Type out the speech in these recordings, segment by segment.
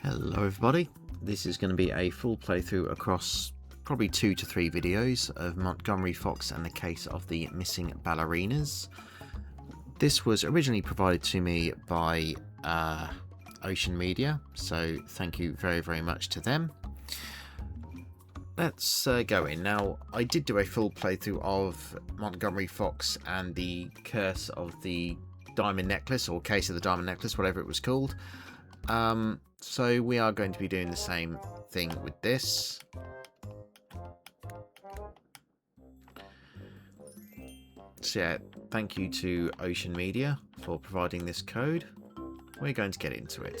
Hello everybody, this is going to be a full playthrough across probably 2 to 3 videos of Montgomery Fox and the case of the missing ballerinas. This was originally provided to me by Ocean Media, so thank you very much to them. Let's go in. Now, I did do a full playthrough of Montgomery Fox and the curse of the diamond necklace, or case of the diamond necklace, whatever it was called. So we are going to be doing the same thing with this. So yeah, thank you to Ocean Media for providing this code. We're going to get into it.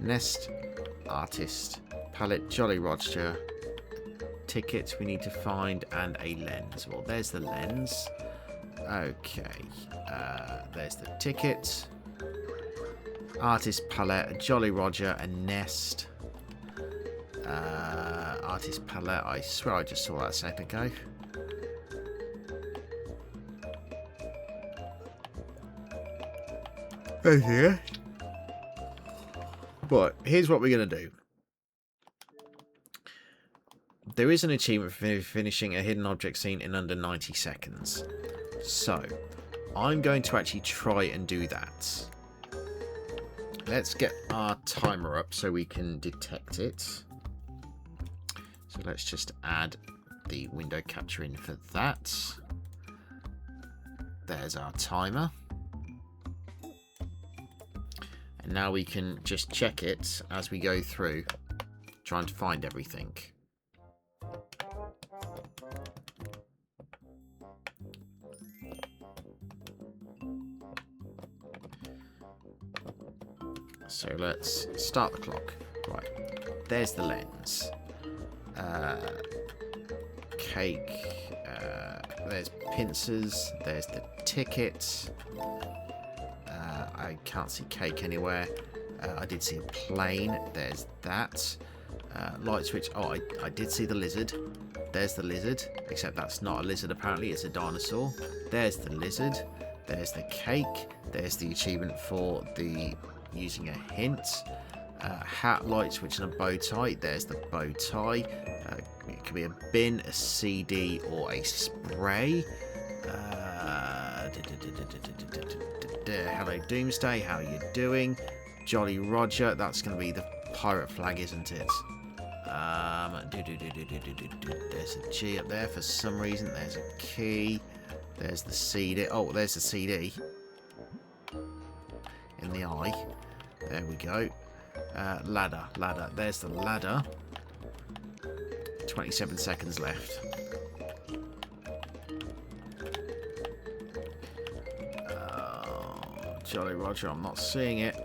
Nest, artist, palette, Jolly Roger, ticket we need to find, and a lens. Well, there's the lens. Okay, there's the ticket. Artist palette, a Jolly Roger, a nest. Artist palette, I swear I just saw that a second ago. Oh yeah. Right, here's what we're going to do. There is an achievement for finishing a hidden object scene in under 90 seconds. So, I'm going to actually try and do that. Let's get our timer up so we can detect it. So let's just add the window capture in for that. There's our timer. And now we can just check it as we go through, trying to find everything. So let's start the clock. Right, there's the lens. Cake. There's pincers. There's the ticket. I can't see cake anywhere. I did see a plane. There's that. Light switch. Oh, I did see the lizard. There's the lizard. Except that's not a lizard apparently. It's a dinosaur. There's the lizard. There's the cake. There's the achievement for the using a hint. Hat, light switch, and a bow tie. There's the bow tie. It could be a bin, a CD, or a spray. Hello Doomsday, how are you doing? Jolly Roger, that's going to be the pirate flag, isn't it? There's a G up there for some reason. There's a key. There's the CD. Oh, there's the CD. In the eye. There we go. Ladder. There's the ladder. 27 seconds left. Jolly Roger, I'm not seeing it.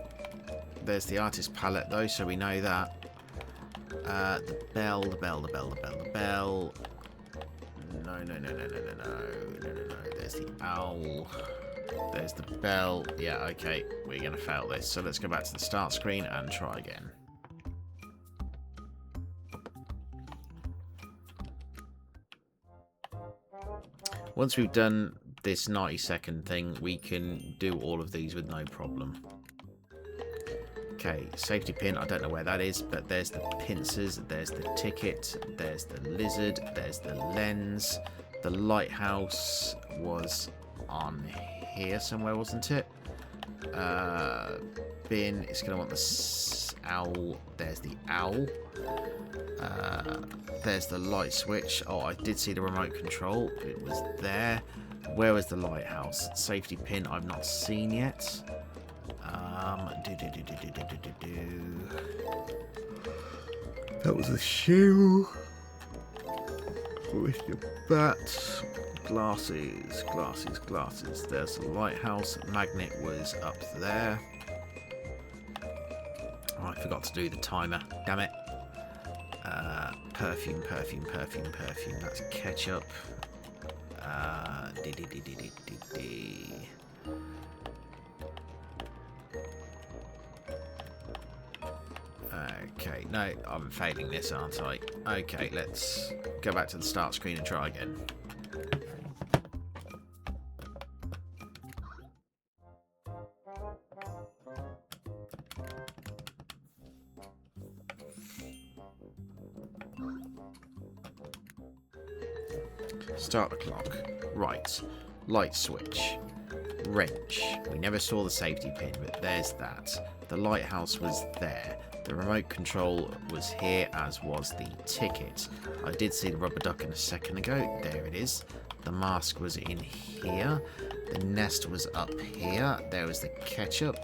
There's the artist palette though, so we know that. The bell. No. There's the owl. There's the bell. Yeah, okay. We're going to fail this. So let's go back to the start screen and try again. Once we've done this 90-second thing, we can do all of these with no problem. Okay, safety pin. I don't know where that is, but there's the pincers. There's the ticket. There's the lizard. There's the lens. The lighthouse was on here somewhere, wasn't it? Bin. It's going to want the owl. There's the owl. There's the light switch. Oh, I did see the remote control. It was there. Where was the lighthouse? Safety pin I've not seen yet. That was a shoe. With your bat. Glasses. There's the lighthouse. Magnet was up there. Oh, I forgot to do the timer. Damn it. Perfume. That's ketchup. Okay, no, I'm failing this, aren't I? Okay, let's go back to the start screen and try again. Start the clock. Right. Light switch. Wrench. We never saw the safety pin, but there's that. The lighthouse was there. The remote control was here, as was the ticket. I did see the rubber duck a second ago. There it is. The mask was in here. The nest was up here. There was the ketchup.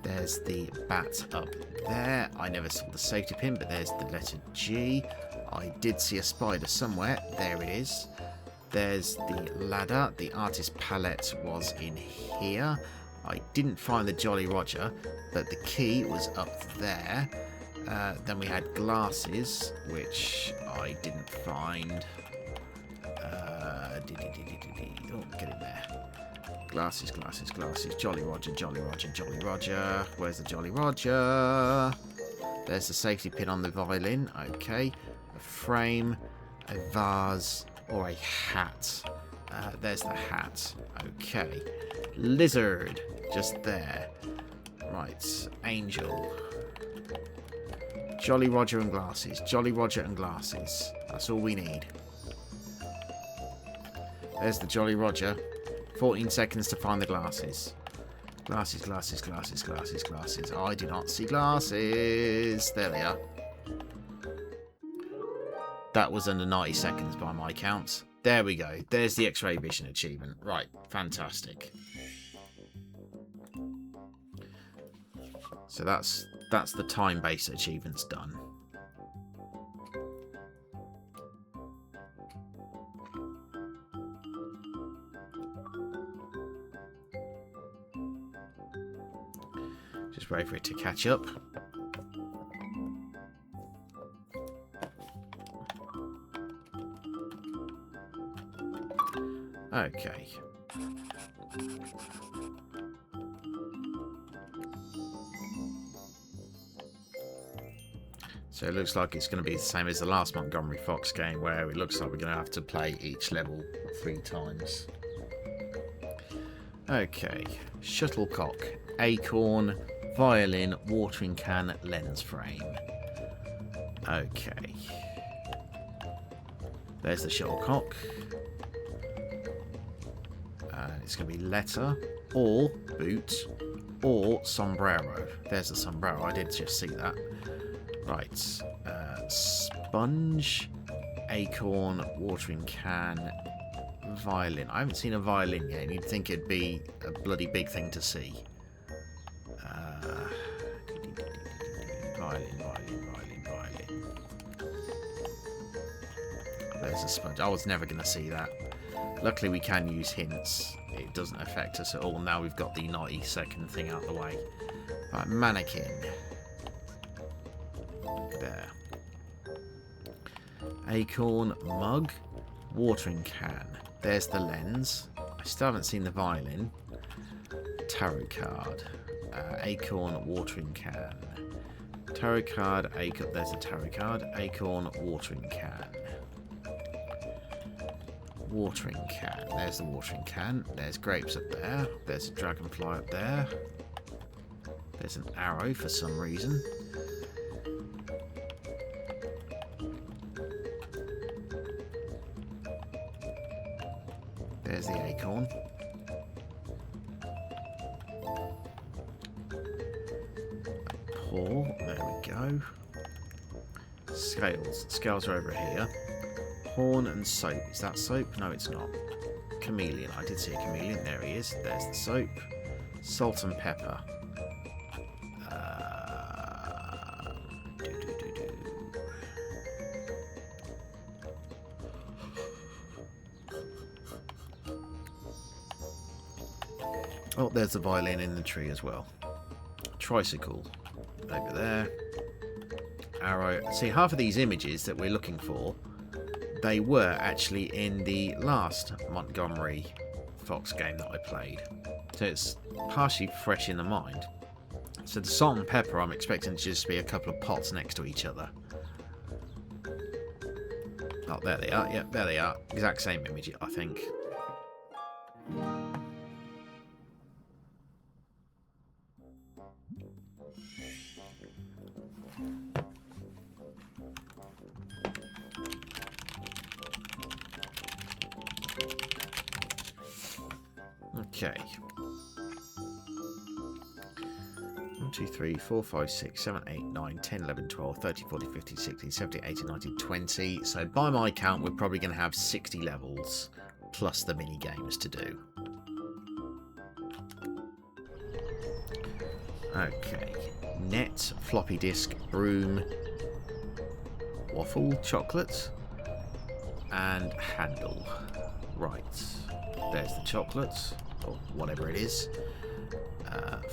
There's the bat up there. I never saw the safety pin, but there's the letter G. I did see a spider somewhere. There it is. There's the ladder. The artist palette was in here. I didn't find the Jolly Roger, but the key was up there. Then we had glasses, which I didn't find. Oh, get in there. Glasses, glasses, glasses. Jolly Roger, Jolly Roger, Jolly Roger. Where's the Jolly Roger? There's the safety pin on the violin. Okay. A frame, a vase, or a hat. There's the hat. Okay. Lizard. Just there. Right. Angel. Jolly Roger and glasses. Jolly Roger and glasses. That's all we need. There's the Jolly Roger. 14 seconds to find the glasses. Glasses, glasses, glasses, glasses, glasses. I do not see glasses. There they are. That was under 90 seconds by my count. There we go. There's the X-ray vision achievement. Right. Fantastic. So that's the time-based achievements done. Just wait for it to catch up. Okay. So it looks like it's going to be the same as the last Montgomery Fox game, where it looks like we're going to have to play each level 3 times. Okay. Shuttlecock, acorn, violin, watering can, lens frame. Okay. There's the shuttlecock. It's going to be letter, or boot, or sombrero. There's the sombrero. I did just see that. Right. Sponge, acorn, watering can, violin. I haven't seen a violin yet, and you'd think it'd be a bloody big thing to see. Violin, violin, violin, violin. There's a sponge. I was never going to see that. Luckily, we can use hints. It doesn't affect us at all. Now we've got the 90-second thing out of the way. Right, mannequin. There. Acorn, mug, watering can. There's the lens. I still haven't seen the violin. Tarot card. Acorn, watering can. Tarot card, acorn. There's a tarot card. Acorn, watering can. Watering can. There's the watering can. There's grapes up there. There's a dragonfly up there. There's an arrow for some reason. There's the acorn. Paw. There we go. Scales. Scales are over here. Horn and soap. Is that soap? No, it's not. Chameleon. I did see a chameleon. There he is. There's the soap. Salt and pepper. Oh, there's the violin in the tree as well. Tricycle. Over there. Arrow. See, half of these images that we're looking for, they were actually in the last Montgomery Fox game that I played. So it's partially fresh in the mind. So the salt and pepper, I'm expecting to just be a couple of pots next to each other. Oh, there they are. Yep, there they are. Exact same image, I think. Okay. 1, 2, 3, 4, 5, 6, 7, 8, 9, 10, 11, 12, 13, 14, 15, 16, 17, 18, 19, 20. So by my count, we're probably going to have 60 levels plus the mini games to do. Okay. Net, floppy disk, broom, waffle, chocolate, and handle. Right. There's the chocolate, or whatever it is.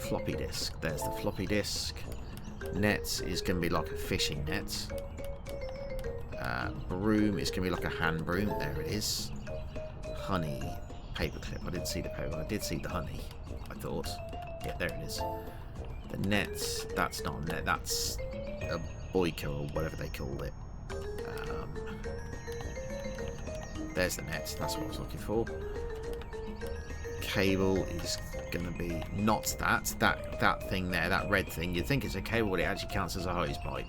Floppy disk. There's the floppy disk. Net is going to be like a fishing net. Broom is going to be like a hand broom. There it is. Honey. Paperclip. I didn't see the paper. I did see the honey, I thought. Yeah, there it is. The net. That's not a net. That's a boiker or whatever they called it. There's the net. That's what I was looking for. Cable is going to be not that thing there, that red thing. You'd think it's a cable, but it actually counts as a hose pipe.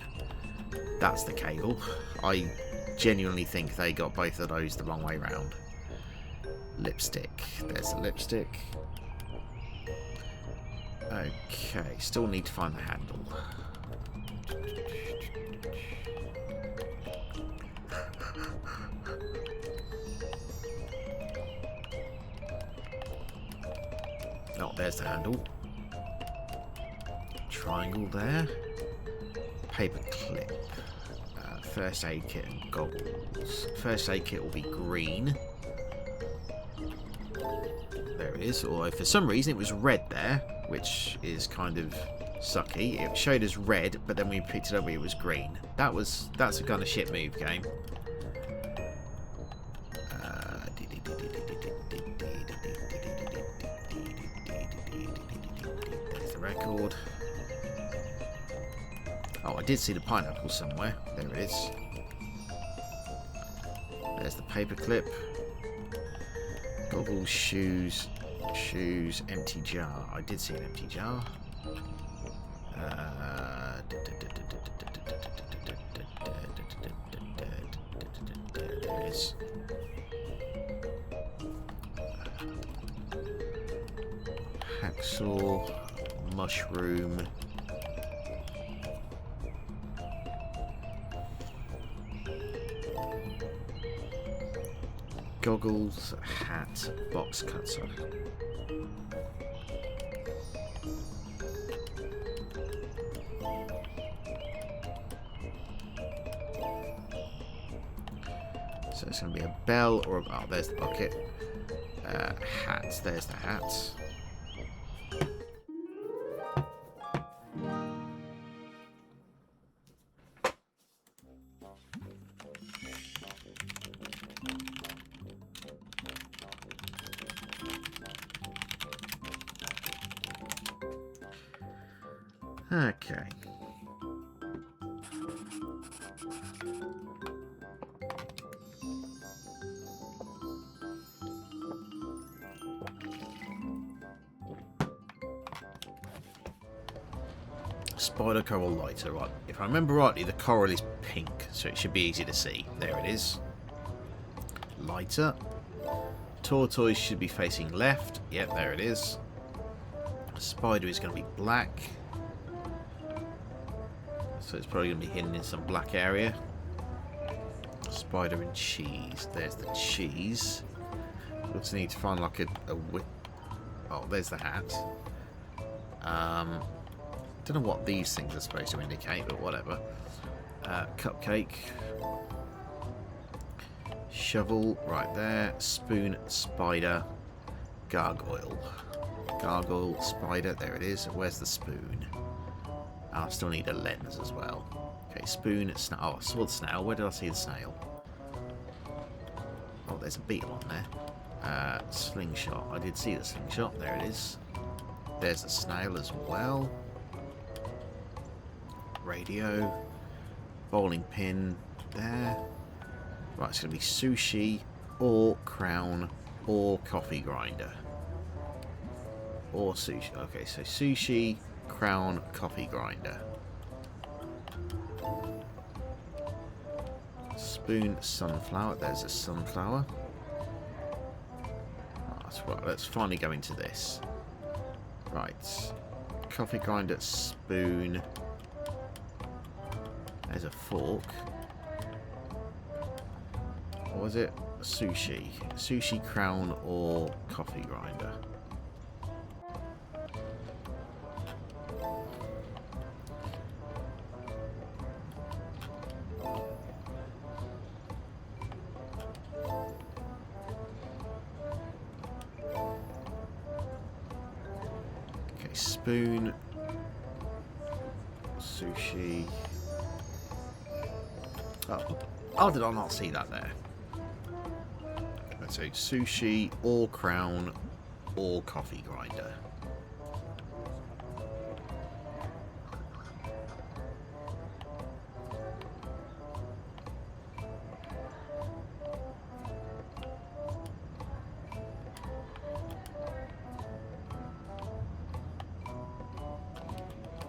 That's the cable. I genuinely think they got both of those the wrong way round. Lipstick. There's the lipstick. Okay, still need to find the handle. Oh, there's the handle. Triangle there. Paper clip. First aid kit and goggles. First aid kit will be green. There it is. Although for some reason it was red there, which is kind of sucky. It showed as red, but then when we picked it up it was green. That's a kind of shit move, game. There's the record. Oh, I did see the pineapple somewhere. There it is. There's the paperclip. Goggles, shoes, empty jar. I did see an empty jar. There it is. Hacksaw, mushroom. Goggles, hat, box cutter. So it's going to be a bell or a... Oh, there's the bucket. Hat, there's the hat. Okay. Spider coral lighter, right. If I remember rightly, the coral is pink, so it should be easy to see. There it is. Lighter. Tortoise should be facing left. Yep, there it is. Spider is going to be black. So it's probably going to be hidden in some black area. Spider and cheese. There's the cheese. We'll just need to find like a whip. Oh, there's the hat. Don't know what these things are supposed to indicate, but whatever. Cupcake. Shovel right there. Spoon, spider, gargoyle. Gargoyle, spider, there it is. Where's the spoon? I still need a lens as well. Okay, spoon, snail. Oh, I saw the snail. Where did I see the snail? Oh, there's a beetle on there. Slingshot. I did see the slingshot. There it is. There's a snail as well. Radio. Bowling pin there. Right, it's going to be sushi or crown or coffee grinder. Or sushi. Okay, so sushi, crown, coffee grinder. Spoon, sunflower. There's a sunflower. Oh, that's Right, let's finally go into this. Right. Coffee grinder, spoon. There's a fork. What was it? Sushi. Sushi, crown, or coffee grinder? Okay, spoon. Sushi. Oh. Oh, did I not see that there? Let's say sushi or crown or coffee grinder.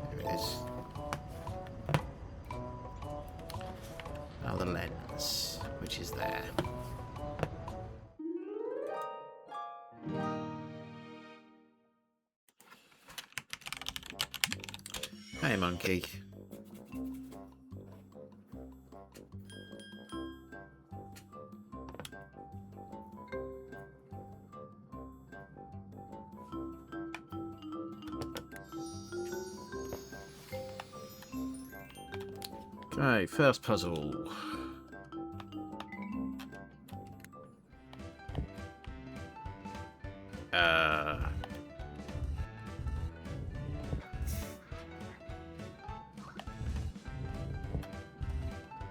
There it is. Now the lens, which is there. Hey, monkey. Okay, first puzzle.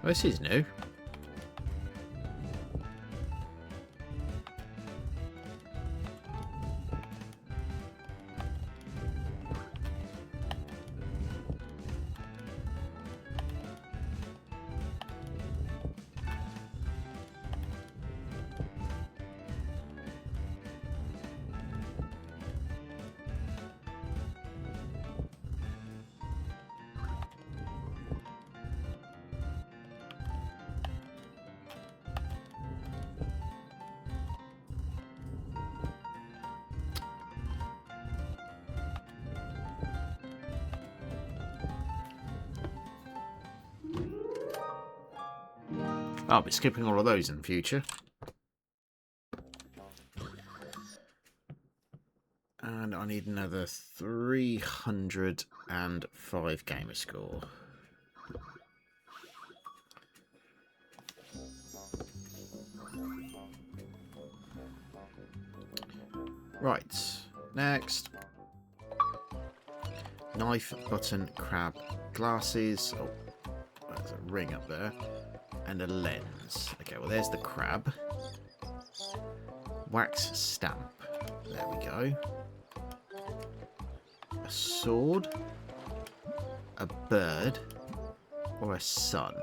This is new. I'll be skipping all of those in the future. And I need another 305 gamer score. Right, next. Knife, button, crab, glasses. Oh, there's a ring up there. And a lens. Okay, well there's the crab. Wax stamp. There we go. A sword. A bird. Or a sun.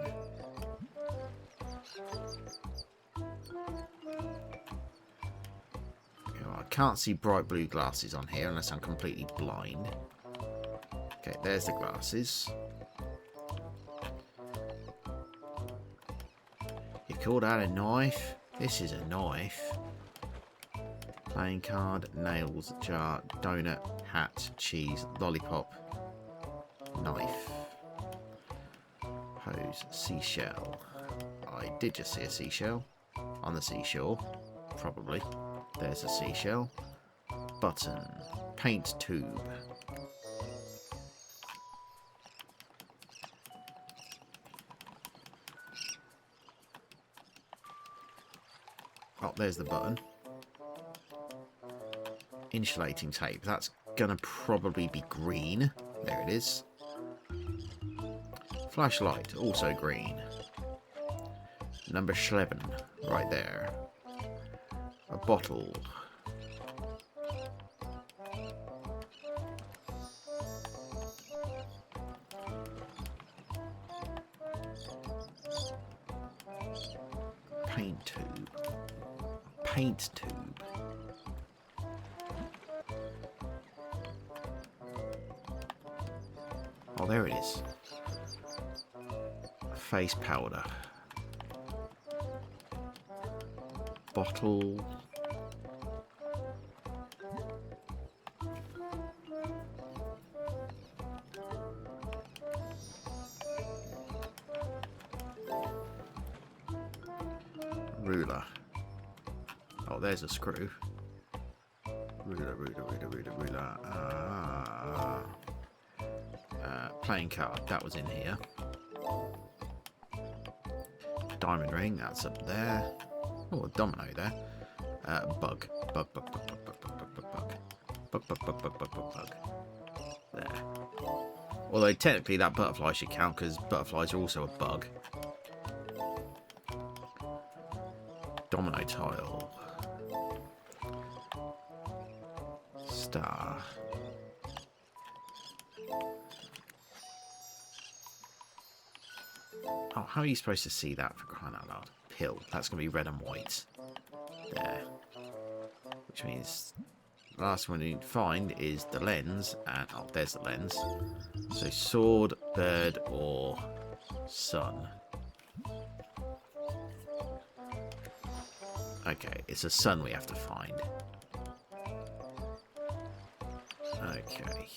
I can't see bright blue glasses on here unless I'm completely blind. Okay, there's the glasses. You call that a knife? This is a knife. Playing card, nails, jar, donut, hat, cheese, lollipop, knife. Hose, seashell. I did just see a seashell on the seashore, probably. There's a seashell. Button, paint tube. Oh, there's the button. Insulating tape. That's gonna probably be green. There it is. Flashlight, also green. Number 11, right there. A bottle. Paint tube. Paint tube. Oh, there it is. Face powder. Bottle. Ruler. Oh, there's a screw. Ruler, ruler, ruler, ruler, ruler. Playing card, that was in here. Diamond ring, that's up there. Oh, a domino there. Bug. Bug, bug, bug, bug, bug, bug, bug, bug. Bug, bug, bug, bug, bug, bug, bug. There. Although technically that butterfly should count because butterflies are also a bug. Domino tile. Star. Oh, how are you supposed to see that for crying out loud? Pill. That's going to be red and white. There. Which means the last one you need to find is the lens. And, oh, there's the lens. So sword, bird, or sun. Okay, it's a sun we have to find. Okay.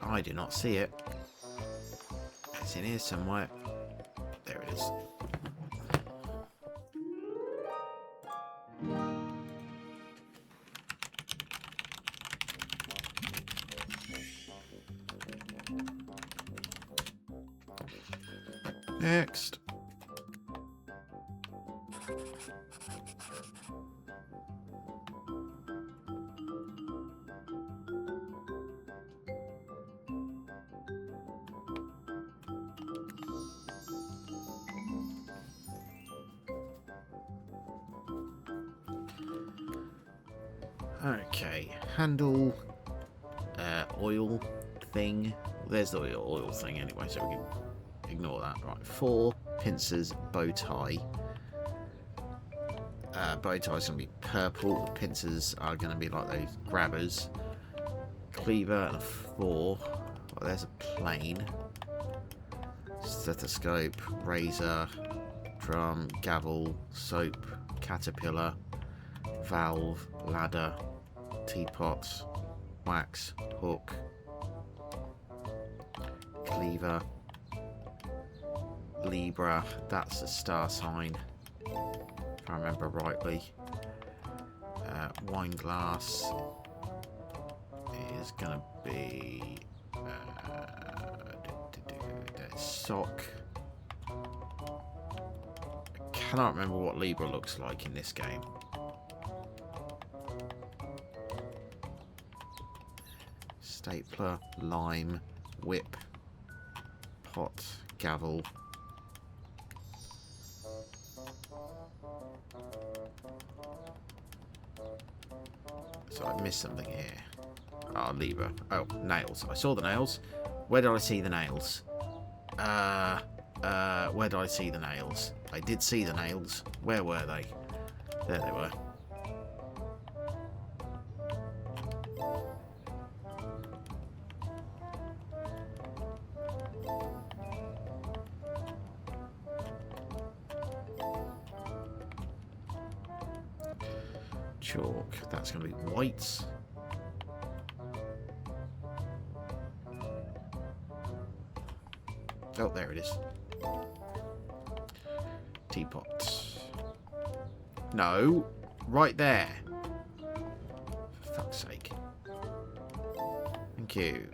I do not see it. It's in here somewhere. There it is. Next. Okay, handle, oil thing. There's the oil thing anyway, so we can ignore that. Right, 4 pincers, bow tie. Bow tie is going to be purple. The pincers are going to be like those grabbers. Cleaver and a 4. Oh, there's a plane. Stethoscope, razor, drum, gavel, soap, caterpillar, valve, ladder, teapot, wax, hook, cleaver, Libra, that's the star sign, if I remember rightly. Wine glass is going to be sock. I cannot remember what Libra looks like in this game. Stapler, lime, whip, pot, gavel. So I missed something here. Oh, Libra. Oh, nails. I saw the nails. Where did I see the nails? Where did I see the nails? I did see the nails. Where were they? There they were. Chalk. That's going to be white. Oh, there it is. Teapot. No. Right there. For fuck's sake. Thank you.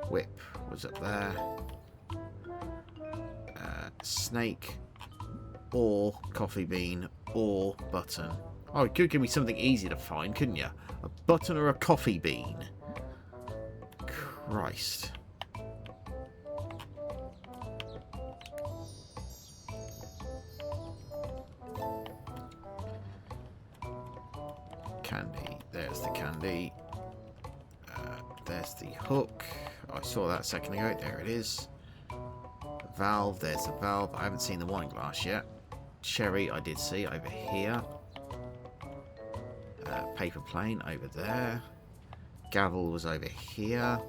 Whip was up there. Snake. Or coffee bean. Or button. Oh, it could give me something easy to find, couldn't you? A button or a coffee bean. Christ. Candy. There's the candy. There's the hook. I saw that a second ago. There it is. Valve. There's the valve. I haven't seen the wine glass yet. Cherry I did see over here. Paper plane over there. Gavel was over here.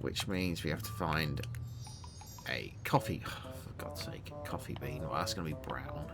Which means we have to find a coffee. Oh, for God's sake. Coffee bean. Well, that's going to be brown.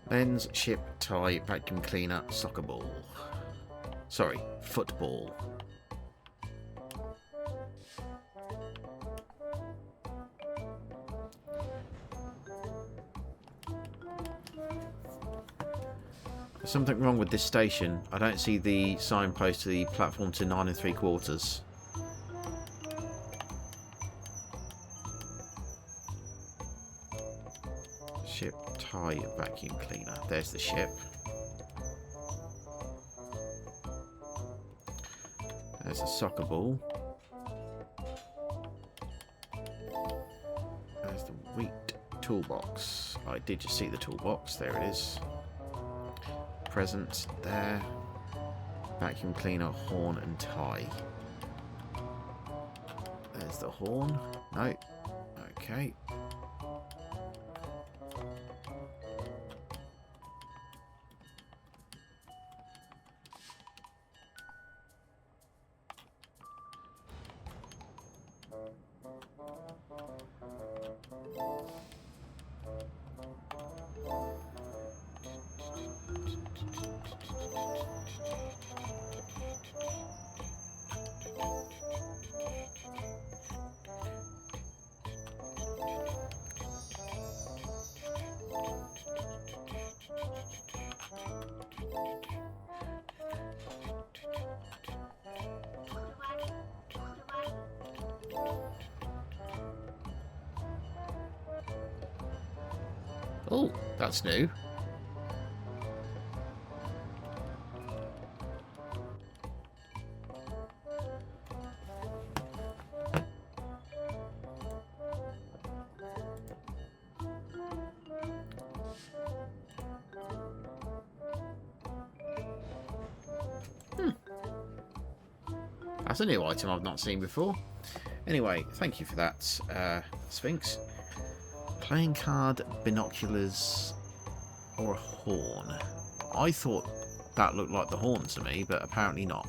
Lens, ship, tie, vacuum cleaner, soccer ball. Sorry, football. There's something wrong with this station. I don't see the signpost to the platform to 9 3/4. Ship, tie, vacuum cleaner. There's the ship. There's a soccer ball. There's the wheat toolbox. I did just see the toolbox. There it is. Present there. Vacuum cleaner, horn and tie. There's the horn. No. Okay. Oh, that's new. That's a new item I've not seen before. Anyway, thank you for that, Sphinx. Playing card, binoculars, or a horn. I thought that looked like the horn to me, but apparently not.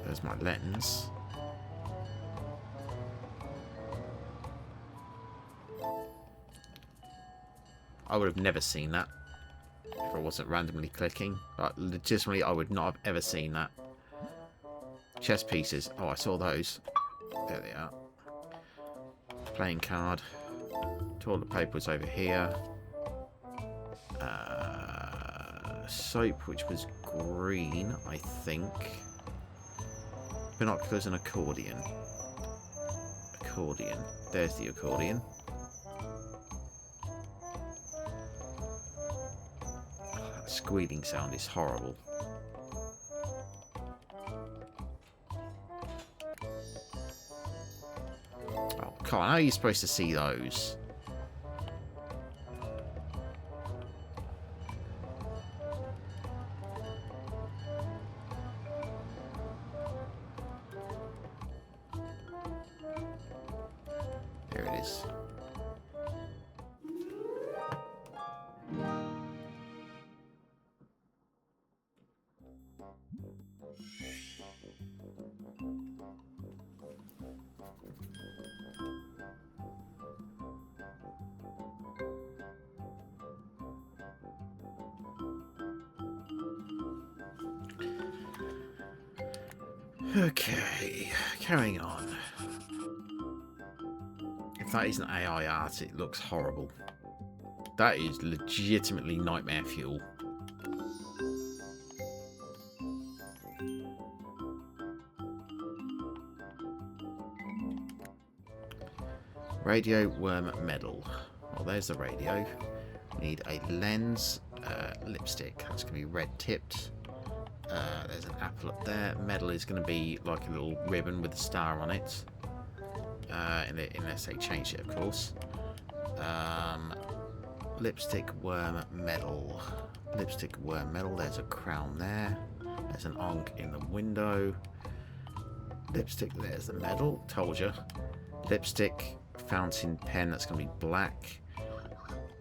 There's my lens. I would have never seen that if I wasn't randomly clicking. Like, legitimately, I would not have ever seen that. Chess pieces. Oh, I saw those. There they are. Playing card. Toilet paper was over here. Soap, which was green, I think. Binoculars and accordion. Accordion. There's the accordion. That squealing sound is horrible. Oh, come on, how are you supposed to see those? There it is. Okay, carrying on. If that isn't AI art, it looks horrible. That is legitimately nightmare fuel. Radio worm medal. Well, there's the radio. We need a lens. Lipstick. That's going to be red tipped. There's an apple up there. Medal is going to be like a little ribbon with a star on it. Unless they change it, of course. Lipstick worm medal. Lipstick worm medal. There's a crown there. There's an onk in the window. Lipstick. There's the medal. Told you. Lipstick. Fountain pen. That's going to be black.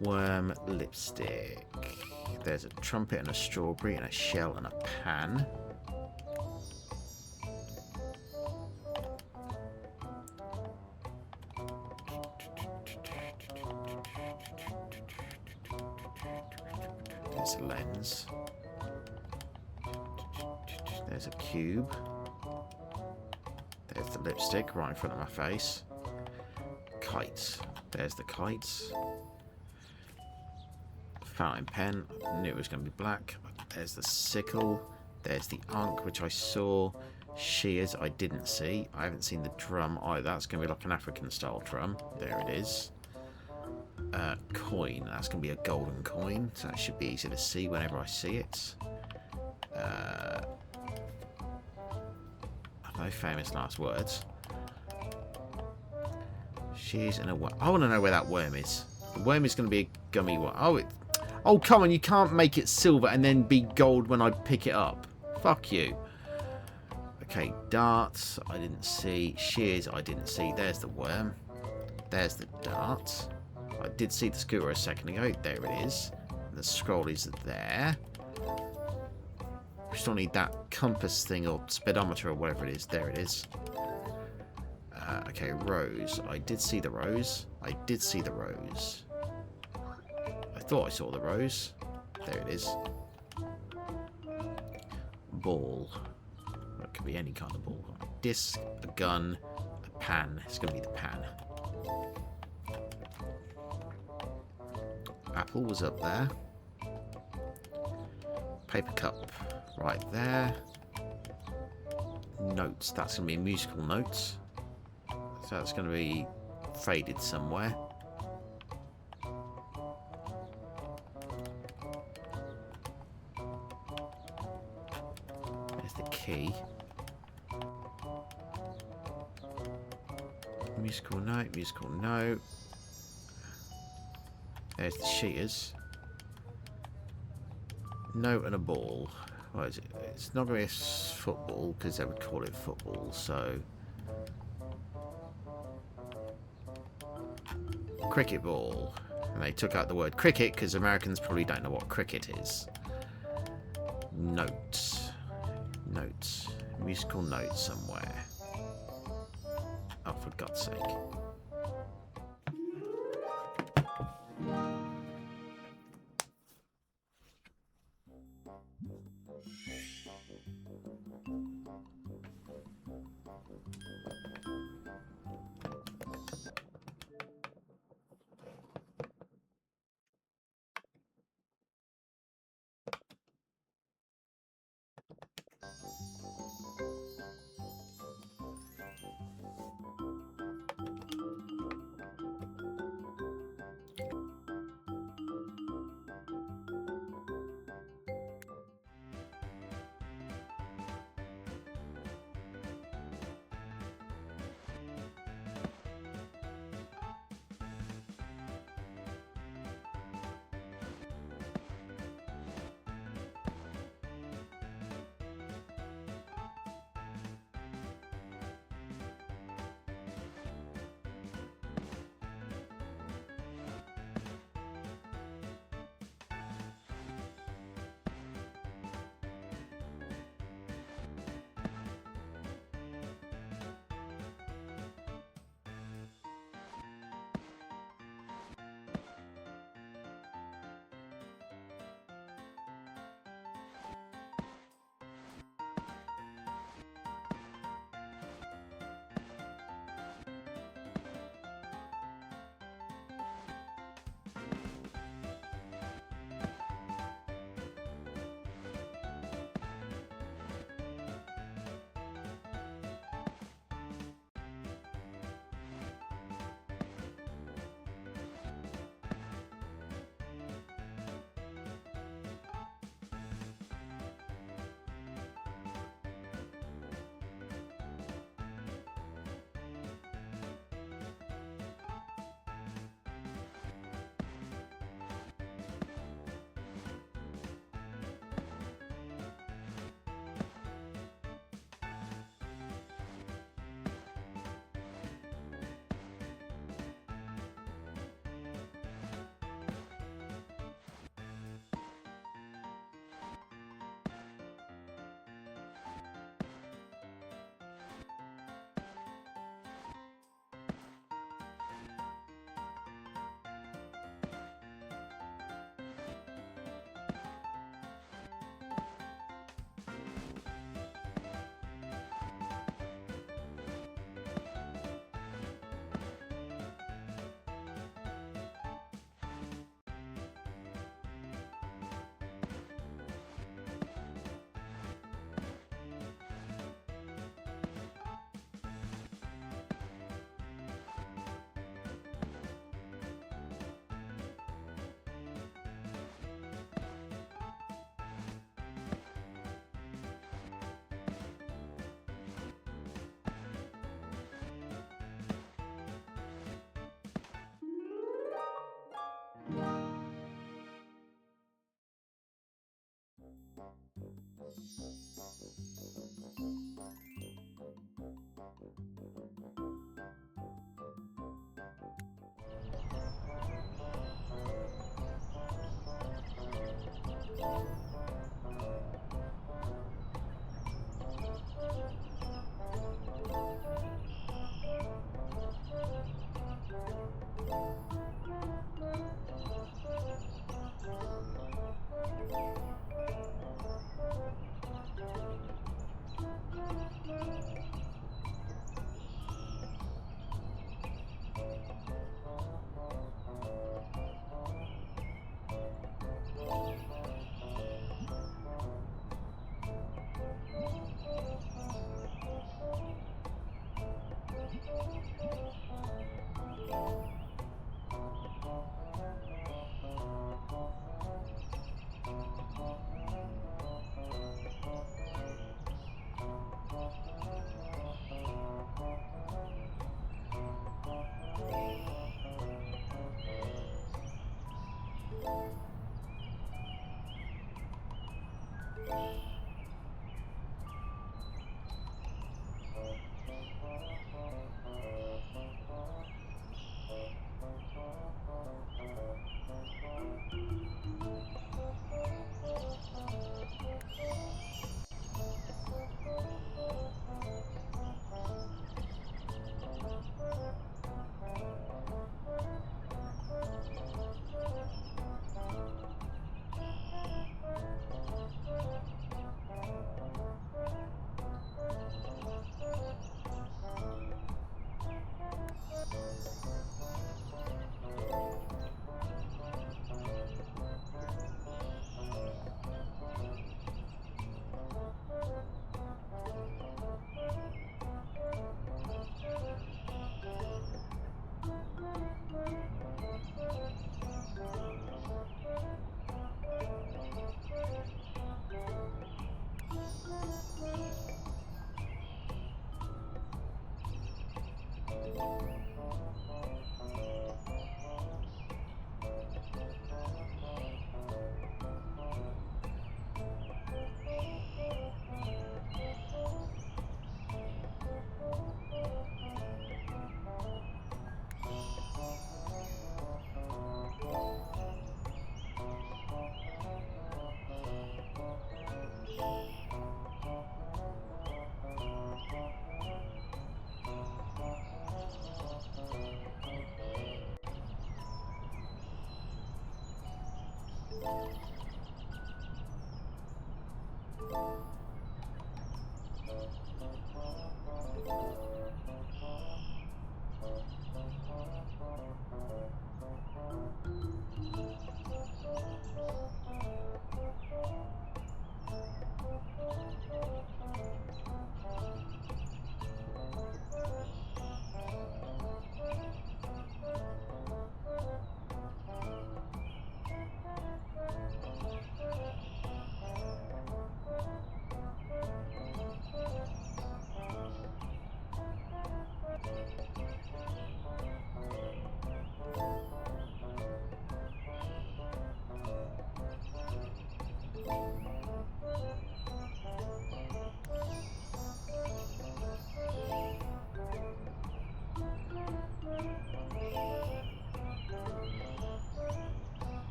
Worm lipstick. There's a trumpet and a strawberry and a shell and a pan. There's a lens. There's a cube. There's the lipstick right in front of my face. Kites. There's the kites. Fountain pen. I knew it was going to be black. There's the sickle. There's the ankh, which I saw. Shears, I didn't see. I haven't seen the drum either. That's going to be like an African style drum. There it is. Coin. That's going to be a golden coin. So that should be easy to see whenever I see it. No famous last words. Shears and a worm. I want to know where that worm is. The worm is going to be a gummy one. Oh, come on. You can't make it silver and then be gold when I pick it up. Fuck you. Okay, darts. I didn't see. Shears. I didn't see. There's the worm. There's the dart. I did see the scooter a second ago. There it is. The scroll is there. We still need that compass thing or speedometer or whatever it is. There it is. Okay, rose. I did see the rose. I did see the rose. I thought I saw the rose. There it is. Ball. That could be any kind of ball. A disc, a gun, a pan. It's going to be the pan. Apple was up there. Paper cup right there. Notes. That's going to be musical notes. So that's going to be faded somewhere. There's the key. Musical note, musical note. There's the shears. Note and a ball. What is it? It's not going to be a football because they would call it football, so... Cricket ball. And they took out the word cricket because Americans probably don't know what cricket is. Note. Note. Musical note somewhere. Oh, for God's sake.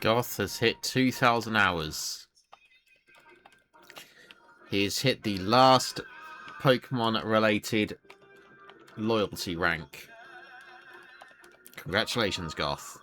Goth has hit 2,000 hours. He has hit the last Pokemon-related loyalty rank. Congratulations, Goth.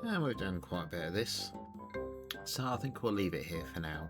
And we've done quite a bit of this, so I think we'll leave it here for now.